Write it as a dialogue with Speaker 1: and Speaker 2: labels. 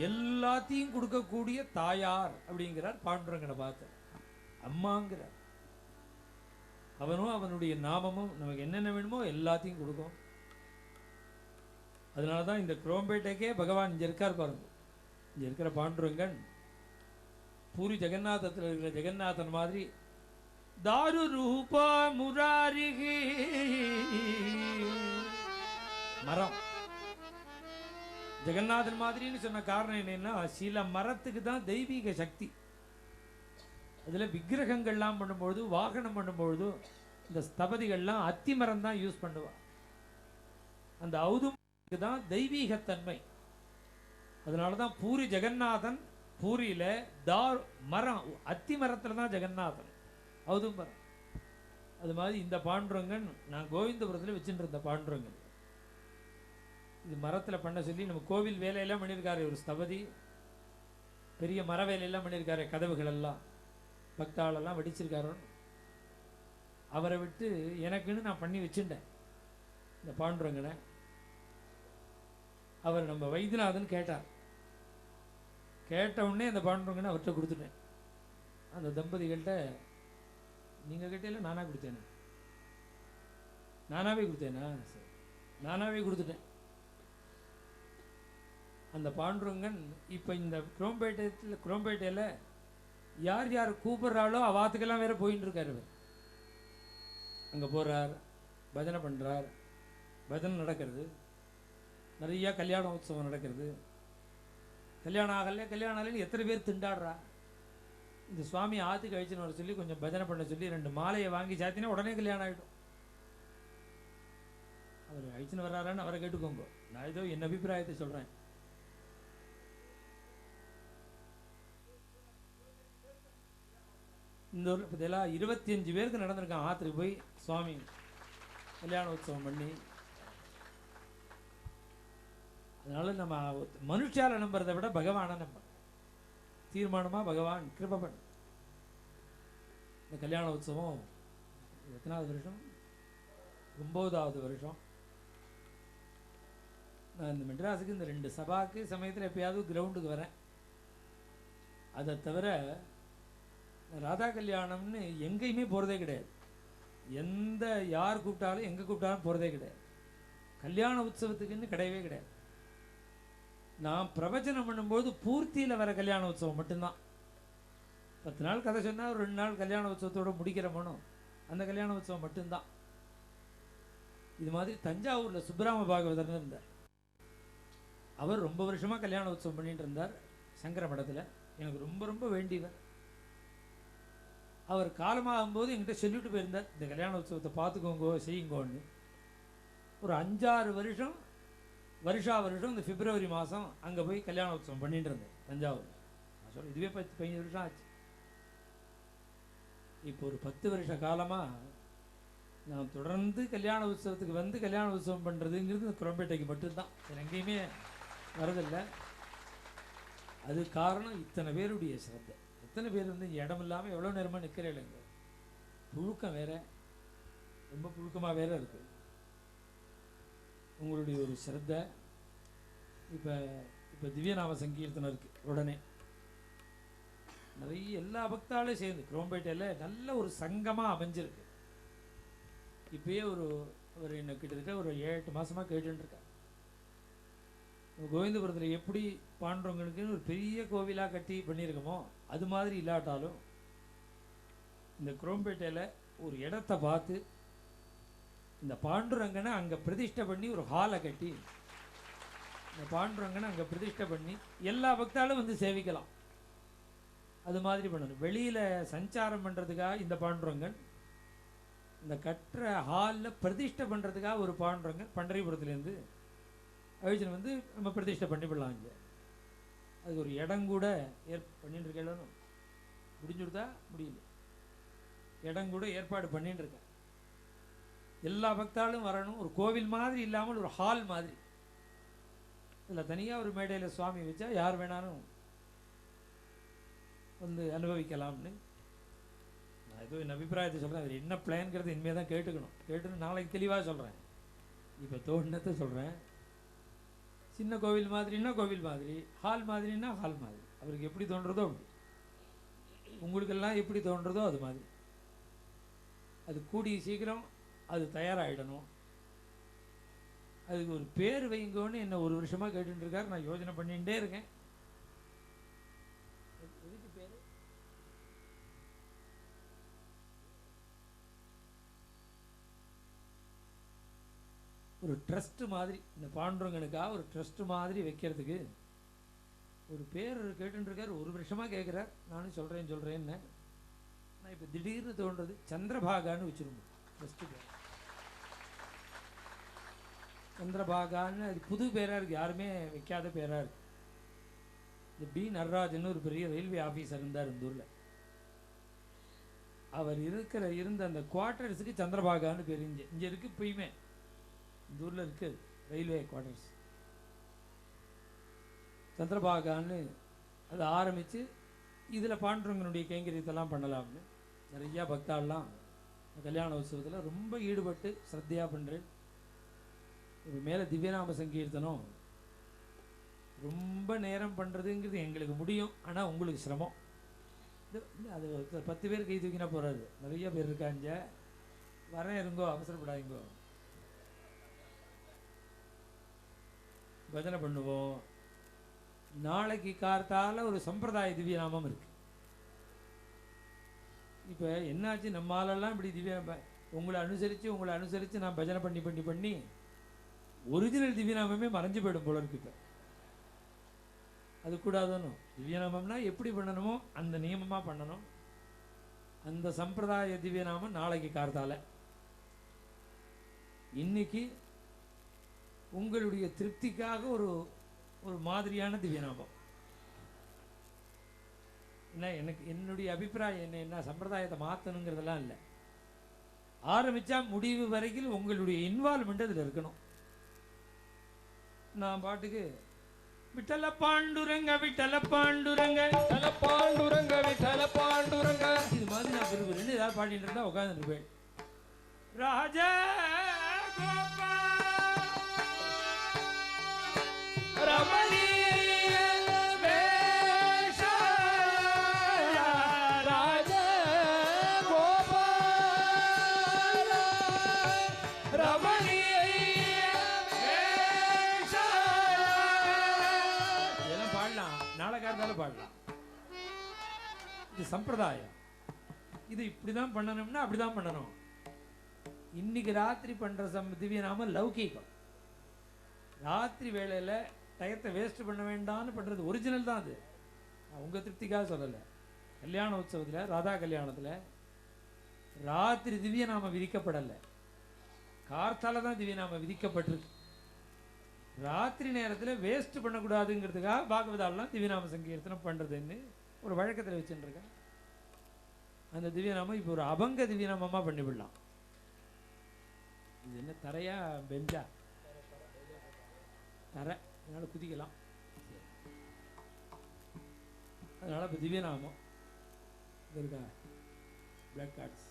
Speaker 1: எல்லாத்தையும் கொடுக்கக்கூடிய தாயார் அப்படிங்கிறார் பாண்டுரங்கனை பார்த்து. அம்மாங்கிறார். அவனும் அவனுடைய நாமமும் நமக்கு என்னென்ன வேணுமோ எல்லாத்தையும் கொடுக்கும். அதனால தான் இந்த குரோம்பேட்டைக்கே பகவான் இங்கே இருக்கார் பாருங்க. இங்கே இருக்கிற பாண்டுரங்கன் பூரி ஜெகநாதத்தில் இருக்கிற ஜெகநாதன் மாதிரி தாரு ரூபா முராரிகி மரம். ஜெகநாதன் மாதிரின்னு சொன்ன காரணம் என்னன்னா, சில மரத்துக்கு தான் தெய்வீக சக்தி. அதில் விக்கிரகங்கள்லாம் பண்ணும்பொழுது, வாகனம் பண்ணும்பொழுது இந்த ஸ்தபதிகள்லாம் அத்தி மரம் தான் யூஸ் பண்ணுவா. அந்த ஔதும்புக்கு தான் தெய்வீகத்தன்மை. அதனால தான் பூரி ஜெகநாதன் பூரியில் மரம் அத்தி மரத்தில் தான் ஜெகநாதன் ஔதும்பரம். அது மாதிரி இந்த பாண்டுரங்கன் நான் கோவிந்தபுரத்தில் வச்சுட்டு இருந்த பாண்டுரங்கன் இது மரத்தில் பண்ண சொல்லி நம்ம கோவில் வேலையெல்லாம் பண்ணியிருக்காரு. ஒரு ஸ்தபதி பெரிய மர வேலையெல்லாம் பண்ணியிருக்காரு. கதவுகள் எல்லாம் பக்தாளெல்லாம் வடிச்சிருக்காரு. அவரை விட்டு எனக்குன்னு நான் பண்ணி வச்சுட்டேன் இந்த பாண்டுரங்கனை. அவர் நம்ம வைத்தியநாதன் கேட்டார். கேட்ட உடனே அந்த பாண்டுரங்கனை அவர்கிட்ட கொடுத்துட்டேன். அந்த தம்பதிகள்கிட்ட நீங்கள் கேட்டே நானாக கொடுத்தேனே, நானாகவே கொடுத்தேனா? சரி, நானாகவே கொடுத்துட்டேன். அந்த பாண்டுரங்கன் இப்போ இந்த குரோம்பேட்டையில் யார் யார் கூப்பிட்றாளோ அவாத்துக்கெல்லாம் வேற போயின்னு இருக்காரு. அங்கே போகிறார், பஜனை பண்ணுறார், பஜனை நடக்கிறது, நிறையா கல்யாண உற்சவம் நடக்கிறது. கல்யாணம் ஆகலைன்னு எத்தனை பேர் திண்டாடுறா. இந்த சுவாமி ஆற்றுக்கு அழிச்சுன்னு வர சொல்லி கொஞ்சம் பஜனை பண்ண சொல்லி 2 மாலையை வாங்கி சாத்தினா உடனே கல்யாணம் ஆகிடும். அவர் அழிச்சுன்னு வர்றாரான்னு அவரை கேட்டுக்கோங்க. நான் ஏதோ என் அபிப்பிராயத்தை சொல்கிறேன். இந்த ஊரில் பார்த்தீங்களா 25 பேருக்கு நடந்திருக்கான். ஆற்றுக்கு போய் சுவாமி கல்யாண உற்சவம் பண்ணி. அதனால நம்ம மனுஷால நம்புறதை விட பகவானை நம்ப தீர்மானமாக பகவான் கிருபை பண்ண. இந்த கல்யாண உற்சவம் எத்தனாவது வருஷம்? 9வது வருஷம். நான் இந்த மெட்ராஸுக்கு இந்த 2 சபாக்கு சமயத்தில் எப்பயாவது கிரவுண்டுக்கு வரேன். அதை தவிர ராதா கல்யாணம்னு எங்கேயுமே போகிறதே கிடையாது. யார் கூப்பிட்டாலும் எங்கே கூப்பிட்டாலும் போகிறதே கிடையாது. கல்யாண உற்சவத்துக்குன்னு கிடையவே கிடையாது. நான் பிரவச்சனம் பண்ணும்போது பூர்த்தியில் வர கல்யாண உற்சவம் மட்டும்தான். 10 நாள் கதை சொன்னால் ஒரு 2 நாள் கல்யாண உற்சவத்தோடு முடிக்கிற மனம் அந்த கல்யாண உற்சவம் மட்டும்தான். இது மாதிரி தஞ்சாவூரில் சுப்பிராம பாகவதர்னு இருந்தார். அவர் ரொம்ப வருஷமாக கல்யாண உற்சவம் பண்ணிட்டு இருந்தார் சங்கர மடத்தில். எனக்கு ரொம்ப ரொம்ப வேண்டியவர். அவர் காலமாகும்போது என்கிட்ட சொல்லிட்டு போயிருந்தார், இந்த கல்யாண உற்சவத்தை பார்த்துக்கோங்கோ செய்யுங்கோன்னு. ஒரு 5-6 வருஷம் வருஷா வருஷம் இந்த பிப்ரவரி மாதம் அங்கே போய் கல்யாண உற்சவம் பண்ணிட்டு இருந்தேன் தஞ்சாவூர். நான் சொல்ல இதுவே 15 வருஷம் ஆச்சு. இப்போ ஒரு 10 வருஷ காலமாக நான் தொடர்ந்து கல்யாண உற்சவத்துக்கு வந்து கல்யாண உற்சவம் பண்ணுறதுங்கிறது இந்த குரோம்பேட்டைக்கு மட்டும்தான். எங்கேயுமே வரதில்லை. அது காரணம் இத்தனை பேருடைய சிரத்தை. எத்தனை பேர் வந்து இடம் இல்லாமல் எவ்வளோ நேரமாக நிற்கிறேங்க. புழுக்கம் வேற, ரொம்ப புழுக்கமாக வேற இருக்கு. உங்களுடைய ஒரு சிரத்தை. இப்போ திவ்யநாம சங்கீர்த்தனம் இருக்குது. உடனே நிறைய எல்லா பக்தாலும் சேர்ந்து குரோம்பேட்டையில் நல்ல ஒரு சங்கமாக அமைஞ்சிருக்கு. இப்பயே ஒரு என்ன கிட்டத்தட்ட ஒரு 7-8 மாதமாக கேட்டுருக்கேன். கோவிந்தபுரத்தில் எப்படி பாண்டுரங்கனுக்குன்னு ஒரு பெரிய கோவிலாக கட்டி பண்ணியிருக்கோமோ அது மாதிரி இல்லாட்டாலும் இந்த குரோம்பேட்டையில் ஒரு இடத்த பார்த்து இந்த பாண்டுரங்கனை அங்கே பிரதிஷ்டை பண்ணி ஒரு ஹாலை கட்டி இந்த பாண்டுரங்கனை அங்கே பிரதிஷ்டை பண்ணி எல்லா பக்தாலும் வந்து சேவிக்கலாம். அது மாதிரி பண்ணணும். வெளியில் சஞ்சாரம் பண்ணுறதுக்காக இந்த பாண்டுரங்கன், இந்த கட்டுற ஹாலில் பிரதிஷ்டை பண்ணுறதுக்காக ஒரு பாண்டுரங்கன் பண்டரிபுரத்துலேருந்து அழிச்சன் வந்து நம்ம பிரதிஷ்டை பண்ணிவிடலாம். இங்கே அதுக்கு ஒரு இடம் கூட பண்ணிட்டு இருக்கேன். முடிஞ்சுடுதா? முடியல. இடம் கூட ஏற்பாடு பண்ணிட்டு இருக்கேன். எல்லா பக்தாலும் வரணும். ஒரு கோவில் மாதிரி இல்லாமல் ஒரு ஹால் மாதிரி. இதில் தனியாக ஒரு மேடையில் சுவாமி வச்சா யார் வேணாலும் வந்து அனுபவிக்கலாம்னு நான் ஏதோ என் அபிப்பிராயத்தை சொல்கிறேன். அது என்ன பிளான்ங்கிறது இனிமேல் தான் கேட்டுக்கணும். கேட்டுன்னு நாளைக்கு தெளிவாக சொல்கிறேன். இப்போ தோணுனத்தை சொல்கிறேன். சின்ன கோவில் மாதிரின்னா கோவில் மாதிரி, ஹால் மாதிரின்னா ஹால் மாதிரி. அவருக்கு எப்படி தோன்றதோ அப்படி, உங்களுக்கெல்லாம் எப்படி தோன்றதோ அது மாதிரி. அது கூடிய சீக்கிரம் அது தயாராகிடணும். அதுக்கு ஒரு பேர் வைங்கோன்னு என்ன ஒரு வருஷமாக கேட்டுட்டு இருக்காரு. நான் யோசனை பண்ணிகிட்டே இருக்கேன். எதுக்கு பேர்? ஒரு ட்ரஸ்ட் மாதிரி, இந்த பாண்டுரங்கனுக்காக ஒரு ட்ரஸ்ட் மாதிரி வைக்கிறதுக்கு ஒரு பேர் கேட்டுருக்காரு. ஒரு வருஷமாக கேட்குறார். நானும் சொல்கிறேன்னு நான் இப்போ திடீர்னு தோன்றது சந்திரபாகான்னு வச்சுருந்தோம் ட்ரஸ்ட்டு பேர். சந்திரபாகான்னு அது புது பேராக இருக்குது, யாருமே வைக்காத பேராக இருக்குது. இந்த பி நடராஜன் ஒரு பெரிய ரயில்வே ஆஃபீஸர் இருந்தார் இந்த ஊரில். அவர் இருந்த அந்த குவார்ட்டர்ஸுக்கு சந்திரபாகான்னு பேர். இங்கே இருக்குது, இப்பயுமே இந்த ஊரில் இருக்குது ரயில்வே குவார்ட்டர்ஸ். சந்திரபாகான்னு அதை ஆரம்பித்து இதில் பாண்டுரங்கனுடைய கைங்கரியத்தெல்லாம் பண்ணலாம்னு நிறையா பக்தாலாம் கல்யாண உற்சவத்தில் ரொம்ப ஈடுபட்டு ஸ்ரத்தையாக பண்ணுறேன். இப்போ மேலே திவ்யநாம சங்கீர்த்தனம் ரொம்ப நேரம் பண்ணுறதுங்கிறது எங்களுக்கு முடியும், ஆனால் உங்களுக்கு சிரமம். அது 10 பேர் கை தூக்கினா போகிறாரு, நிறைய பேர் இருக்காங்க. வரேன் இருங்கோ, அவசரப்படாதீங்கோ. பஜனை பண்ணுவோம். நாளைக்கு கார்த்தால ஒரு சம்பிரதாய திவ்யநாமம் இருக்கு. இப்போ என்னாச்சு, நம்மளாலெல்லாம் இப்படி உங்களை அனுசரித்து நான் பஜனை பண்ணி ஒரிஜினல் திவ்யநாமமே மறைஞ்சு போயிடும் போல இருக்கு. இப்போ அது கூடாதுன்னு திவ்யநாமம்னா எப்படி பண்ணணுமோ அந்த நியமமாக பண்ணணும். அந்த சம்பிரதாய திவ்யநாமம் நாளைக்கு கார்த்தால. இன்னைக்கு உங்களுடைய திருப்திக்காக ஒரு மாதிரியான திவ்யநாமம். எனக்கு என்னுடைய அபிப்பிராயம் என்ன சம்பிரதாயத்தை மாற்றணுங்கிறதெல்லாம் இல்லை. ஆரம்பித்தா முடிவு வரைக்கும் உங்களுடைய இன்வால்மெண்ட் அதில் இருக்கணும். நான் பாட்டுக்கு விட்டல பாண்டுரங்க விட்டல பாண்டுரங்க விட்டல பாண்டுரங்க விட்டல பாண்டுரங்க இது மாதிரி நான் விரும்புகிறேன்னு ஏதாவது பாடிட்டு இருந்தா உட்கார்ந்து இருப்பேன். ராஜ ரமணி பாடலாம். இது சம்பிரதாயம். இது இப்படிதான் பண்ணணும்னா அப்படிதான் பண்ணணும். இன்னைக்கு ராத்திரி பண்ற திவ்யநாமம் லௌகீகம். ராத்திரி வேளையில டயத்தை வேஸ்ட் பண்ண வேண்டாம்னு பண்றது ஒரிஜினல் தான். அது உங்க திருப்திக்காக சொல்லலை. கல்யாண உற்சவத்தில் ராதா கல்யாணத்தில் ராத்திரி திவ்யநாமம் விதிக்கப்படலை, கார்த்தால தான் திவ்யநாமம் விதிக்கப்பட்டிருக்கு. ராத்திரி நேரத்தில் வேஸ்ட் பண்ணக்கூடாதுங்கிறதுக்காக பாகவதாலாம் திவ்யநாம சங்கீர்த்தனம் பண்ணுறதுன்னு ஒரு வழக்கத்தில் வச்சுருக்கேன். அந்த திவ்யநாமம் இப்போ ஒரு அபங்க திவ்யநாமமாக பண்ணிவிடலாம். இது என்ன தரையா பெஞ்சா? தரை, அதனால் குதிக்கலாம். அதனால் இப்போ திவ்யநாமம் இருக்கா பிளாக் கார்ட்ஸ்